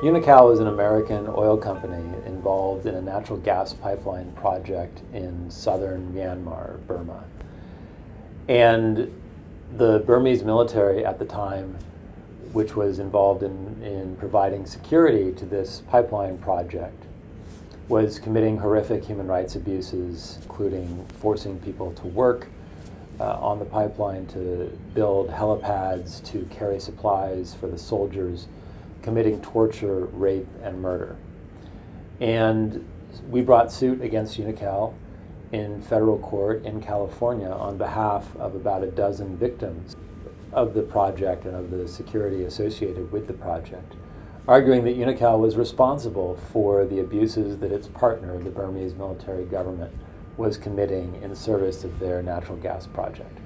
Unocal is an American oil company involved in a natural gas pipeline project in southern Myanmar, Burma. And the Burmese military at the time, which was involved in providing security to this pipeline project, was committing horrific human rights abuses, including forcing people to work on the pipeline, to build helipads, to carry supplies for the soldiers, committing torture, rape, and murder. And we brought suit against Unocal in federal court in California on behalf of about a dozen victims of the project and of the security associated with the project, arguing that Unocal was responsible for the abuses that its partner, the Burmese military government, was committing in service of their natural gas project.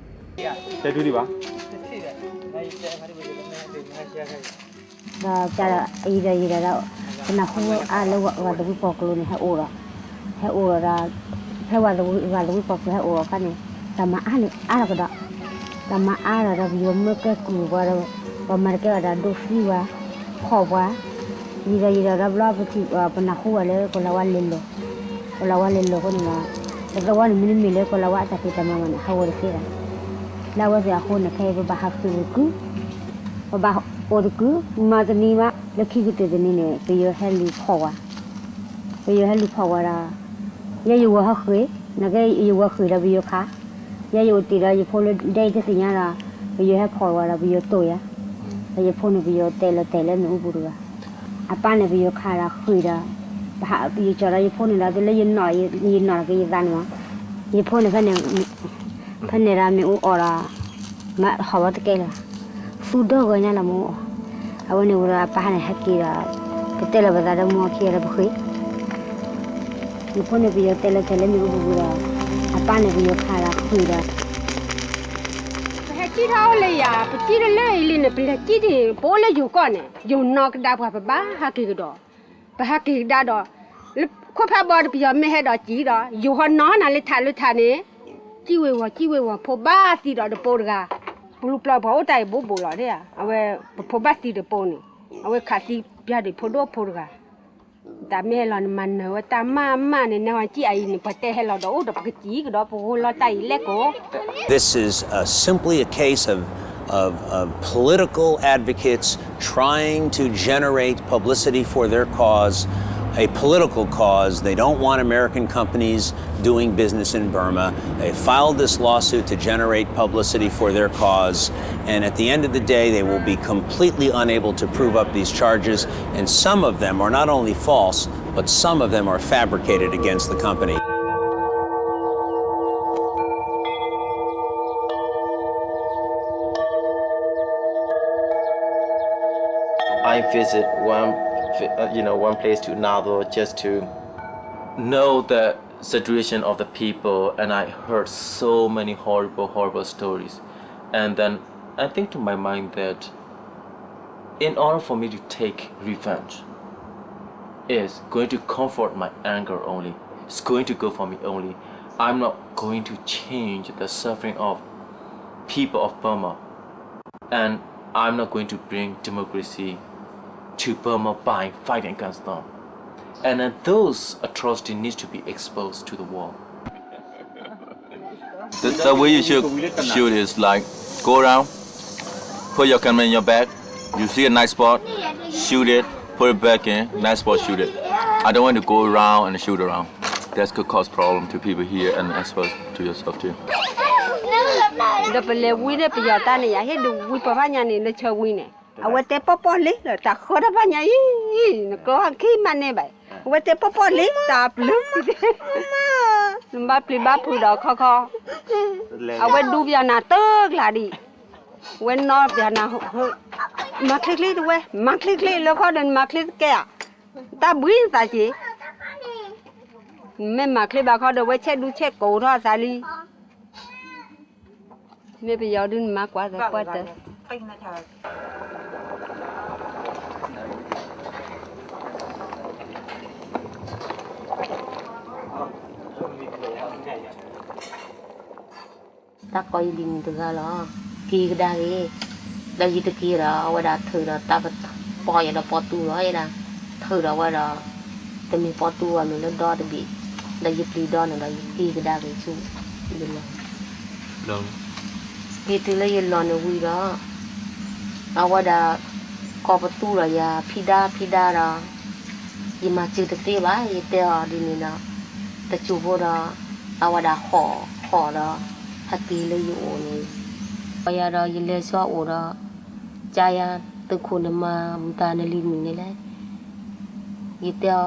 This is simply a case of political advocates trying to generate publicity for their cause, a political cause. They don't want American companies doing business in Burma. They filed this lawsuit to generate publicity for their cause, and at the end of the day, they will be completely unable to prove up these charges, and some of them are not only false, but some of them are fabricated against the company. I visit one place to another just to know the situation of the people, and I heard so many horrible stories. And then I think to my mind that in order for me to take revenge, is going to comfort my anger only. It's going to go for me only. I'm not going to change the suffering of people of Burma, and I'm not going to bring democracy to Burma by fighting against them. And then those atrocities need to be exposed to the world. The way you should shoot is like go around, put your camera in your bag, you see a nice spot, shoot it, put it back in, nice spot, shoot it. I don't want to go around and shoot around. That could cause problem to people here and as well to yourself too. Maybe you didn't mark what the quarter. Ta coi đình từ ra lo kỳ cái đây gì từ kia đó ở đây thử đó ta phải bỏ vào đó bỏ tu đó vậy đó thử đó qua đó thì mình bỏ tua mình nó đo được bị đại dịch đi đo nó kỳ cái đa cái chú được Đâu? kỳ từ lấy lon nó vui đó qua đó có bắt tu rồi ya pida đó nhưng mà chưa được tiêu lá thì tiêu đi nên đó ta chú vô đó qua đó họ đó hạt kỳ lấy dụ này bây giờ giờ lấy xóa ổ đó chaya từ khuôn mà ta nên liên mình này đấy tiêu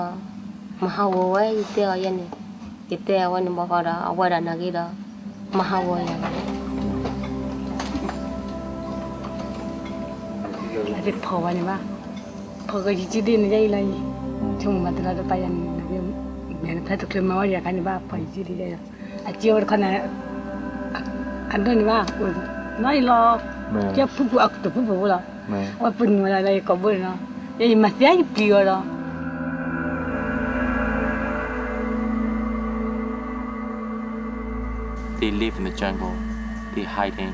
mà hao ấy tiêu vậy này tiêu anh bảo vào đó qua đó là cái đó mà hao vậy Ada pawan ni ba, pakai jadi ni jadi lagi, cuma mata ada payan ni, mana tak terkeluar mawar ya kan ni ba, pakai jadi dia, aci orang kan ada ni ba, nai lo, dia pupu aku tu pupu lah, apa pun mana lagi kabur lah, jadi masih aja prior lah. They live in the jungle. They hiding.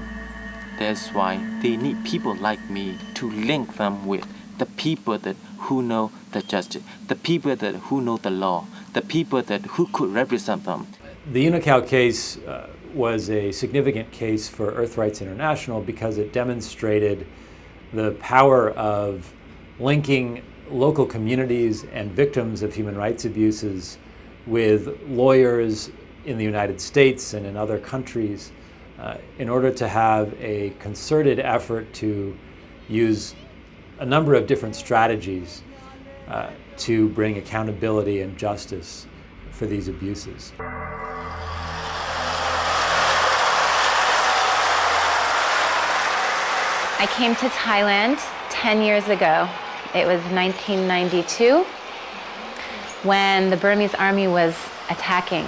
That's why they need people like me to link them with the people that who know the justice, the people that who know the law, the people that who could represent them. The Unocal case was a significant case for Earth Rights International because it demonstrated the power of linking local communities and victims of human rights abuses with lawyers in the United States and in other countries in order to have a concerted effort to use a number of different strategies to bring accountability and justice for these abuses. I came to Thailand 10 years ago. It was 1992 when the Burmese army was attacking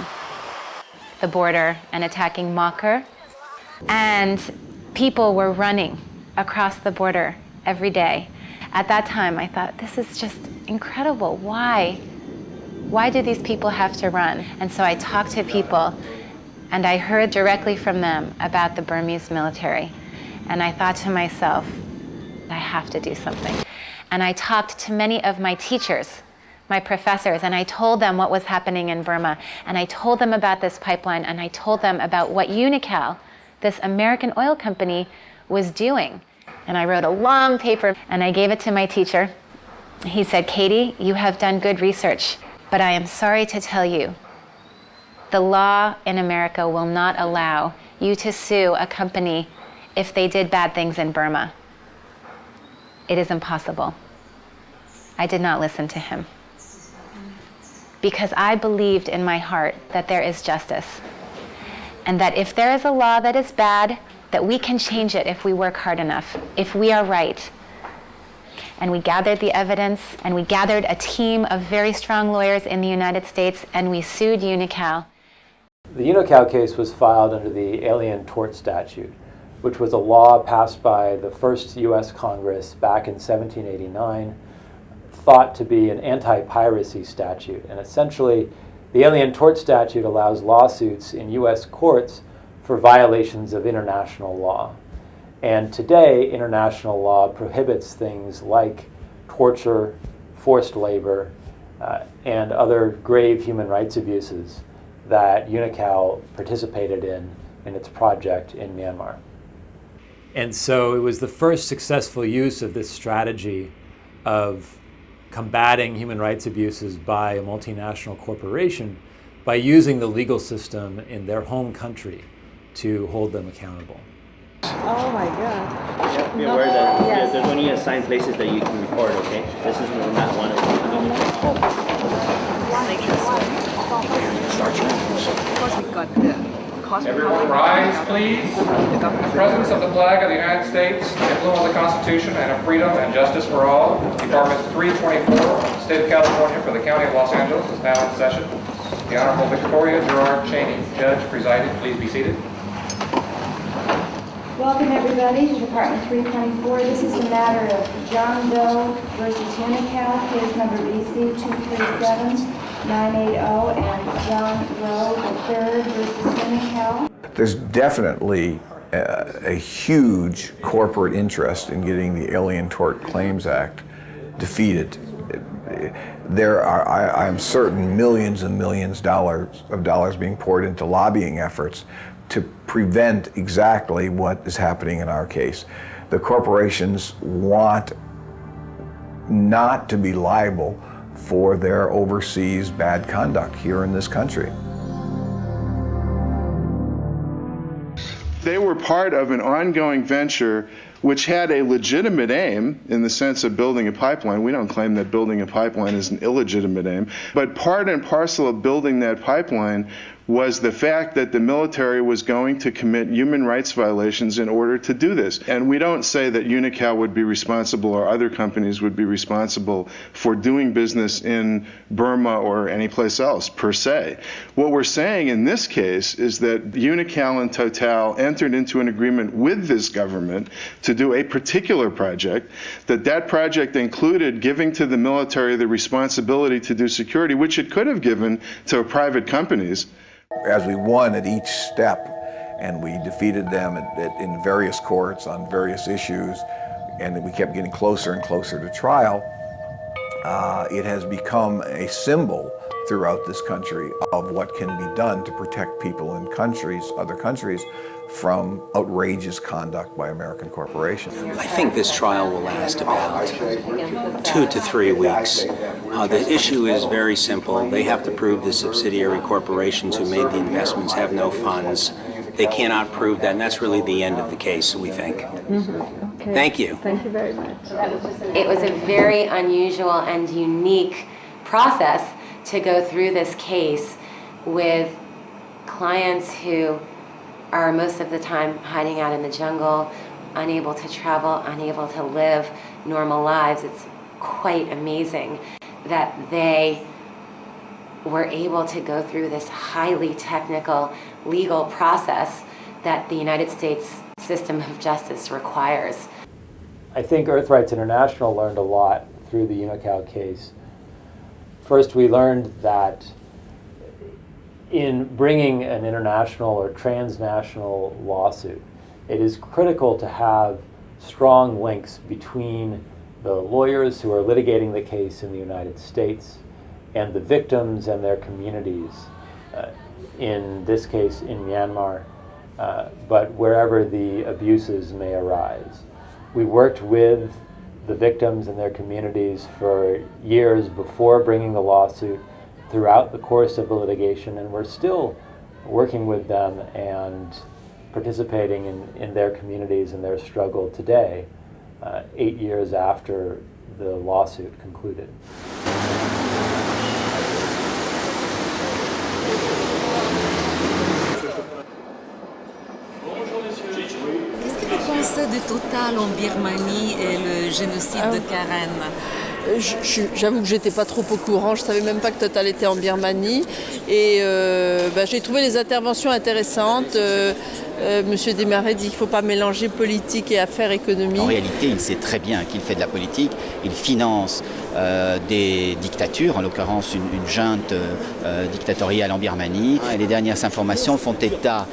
the border and attacking Mokher. And people were running across the border every day. At that time, I thought, this is just incredible. Why? Why do these people have to run? And so I talked to people, and I heard directly from them about the Burmese military. And I thought to myself, I have to do something. And I talked to many of my teachers, my professors, and I told them what was happening in Burma. And I told them about this pipeline, and I told them about what Unocal, this American oil company, was doing. And I wrote a long paper, and I gave it to my teacher. He said, Katie, you have done good research, but I am sorry to tell you, the law in America will not allow you to sue a company if they did bad things in Burma. It is impossible. I did not listen to him because I believed in my heart that there is justice and that if there is a law that is bad, that we can change it if we work hard enough, if we are right. And we gathered the evidence, and we gathered a team of very strong lawyers in the United States, and we sued Unocal. The Unocal case was filed under the Alien Tort Statute, which was a law passed by the first U.S. Congress back in 1789, thought to be an anti-piracy statute. And essentially, the Alien Tort Statute allows lawsuits in U.S. courts for violations of international law. And today, international law prohibits things like torture, forced labor, and other grave human rights abuses that Unocal participated in its project in Myanmar. And so it was the first successful use of this strategy of combating human rights abuses by a multinational corporation by using the legal system in their home country to hold them accountable. Oh my God. Yep, be aware that there's only assigned places that you can record, okay? This is not one of them. Everyone rise, please. The presence of the flag of the United States, emblem of the Constitution and of freedom and justice for all. Department 324, State of California for the County of Los Angeles is now in session. The Honorable Victoria Gerard Cheney, Judge, presiding. Please be seated. Welcome everybody to Department 324. This is the matter of John Doe versus Unocal, case number BC 237980, and John Rowe III versus Unocal. There's definitely a huge corporate interest in getting the Alien Tort Claims Act defeated there are, I'm certain, millions and millions of dollars being poured into lobbying efforts to prevent exactly what is happening in our case. The corporations want not to be liable for their overseas bad conduct here in this country. They were part of an ongoing venture which had a legitimate aim in the sense of building a pipeline. We don't claim that building a pipeline is an illegitimate aim, but part and parcel of building that pipeline was the fact that the military was going to commit human rights violations in order to do this. And we don't say that Unocal would be responsible or other companies would be responsible for doing business in Burma or any place else, per se. What we're saying in this case is that Unocal and Total entered into an agreement with this government to do a particular project, that project included giving to the military the responsibility to do security, which it could have given to private companies. As we won at each step, and we defeated them in various courts on various issues, and we kept getting closer and closer to trial, it has become a symbol throughout this country of what can be done to protect people in other countries, from outrageous conduct by American corporations. I think this trial will last about 2 to 3 weeks. The issue is very simple. They have to prove the subsidiary corporations who made the investments have no funds. They cannot prove that, and that's really the end of the case, we think. Mm-hmm. Okay. Thank you. Thank you very much. It was a very unusual and unique process to go through this case with clients who are most of the time hiding out in the jungle, unable to travel, unable to live normal lives. It's quite amazing that they were able to go through this highly technical legal process that the United States system of justice requires. I think Earth Rights International learned a lot through the Unocal case. First, we learned that in bringing an international or transnational lawsuit, it is critical to have strong links between the lawyers who are litigating the case in the United States and the victims and their communities, in this case in Myanmar, but wherever the abuses may arise. We worked with the victims and their communities for years before bringing the lawsuit, throughout the course of the litigation, and we're still working with them and participating in their communities and their struggle today, 8 years after the lawsuit concluded. Qu'est-ce que tu pensais de Total en Birmanie et le génocide de Karen? J'avoue que j'étais pas trop au courant, je savais même pas que Total était en Birmanie et j'ai trouvé les interventions intéressantes. Monsieur Desmarais dit qu'il ne faut pas mélanger politique et affaires économiques. En réalité, il sait très bien qu'il fait de la politique, il finance des dictatures, en l'occurrence une junte dictatoriale en Birmanie. Et les dernières informations font état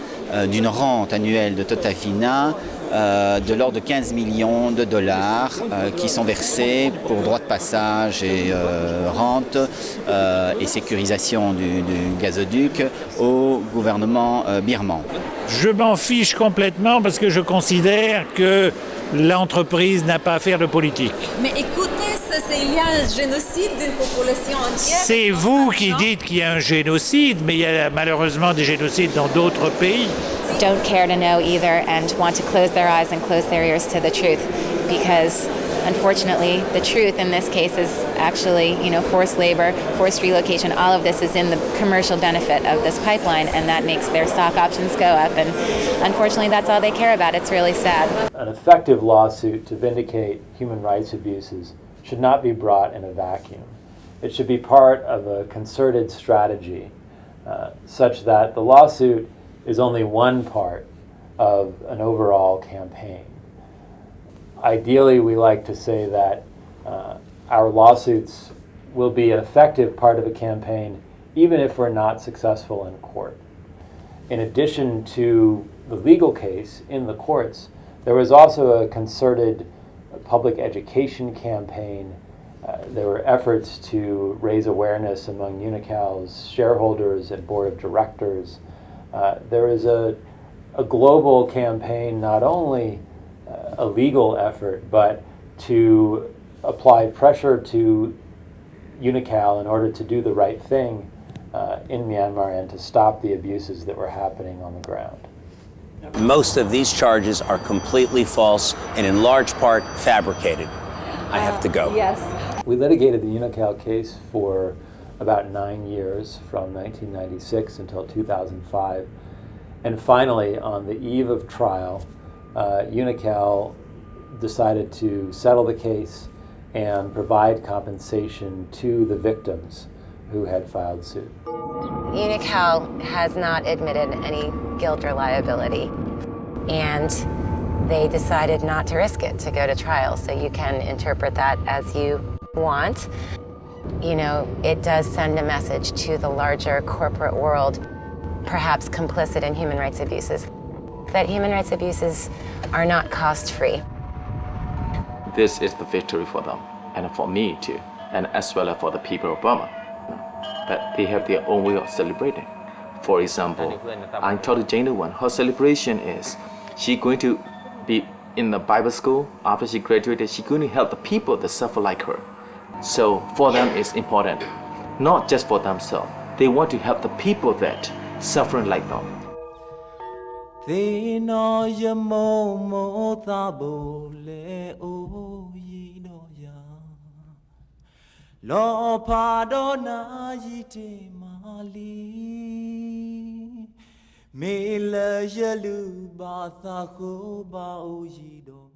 d'une rente annuelle de Totafina de l'ordre de 15 millions de dollars qui sont versés pour droits de passage et rente et sécurisation du gazoduc au gouvernement birman. Je m'en fiche complètement parce que je considère que l'entreprise n'a pas à faire de politique. Mais écoutez, il y a un génocide d'une population entière. C'est vous qui dites qu'il y a un génocide, mais il y a malheureusement des génocides dans d'autres pays. Don't care to know either and want to close their eyes and close their ears to the truth, because unfortunately the truth in this case is actually, forced labor, forced relocation. All of this is in the commercial benefit of this pipeline, and that makes their stock options go up, and unfortunately that's all they care about. It's really sad. An effective lawsuit to vindicate human rights abuses should not be brought in a vacuum. It should be part of a concerted strategy such that the lawsuit is only one part of an overall campaign. Ideally, we like to say that our lawsuits will be an effective part of a campaign even if we're not successful in court. In addition to the legal case in the courts, there was also a concerted public education campaign There were efforts to raise awareness among Unical's shareholders and board of directors. There is a global campaign, not only a legal effort, but to apply pressure to Unocal in order to do the right thing in Myanmar and to stop the abuses that were happening on the ground. Most of these charges are completely false and in large part fabricated. I have to go. Yes. We litigated the Unocal case for about 9 years, from 1996 until 2005. And finally, on the eve of trial, Unocal decided to settle the case and provide compensation to the victims who had filed suit. Unocal has not admitted any guilt or liability, and they decided not to risk it to go to trial, so you can interpret that as you want. You know, it does send a message to the larger corporate world, perhaps complicit in human rights abuses, that human rights abuses are not cost-free. This is the victory for them, and for me too, and as well as for the people of Burma. But they have their own way of celebrating. For example, I told Jane one, her celebration is she's going to be in the Bible school. After she graduated, she's going to help the people that suffer like her. So for them, it's important, not just for themselves. They want to help the people that suffering like them. Me la yalu ba tha ko ba o yi do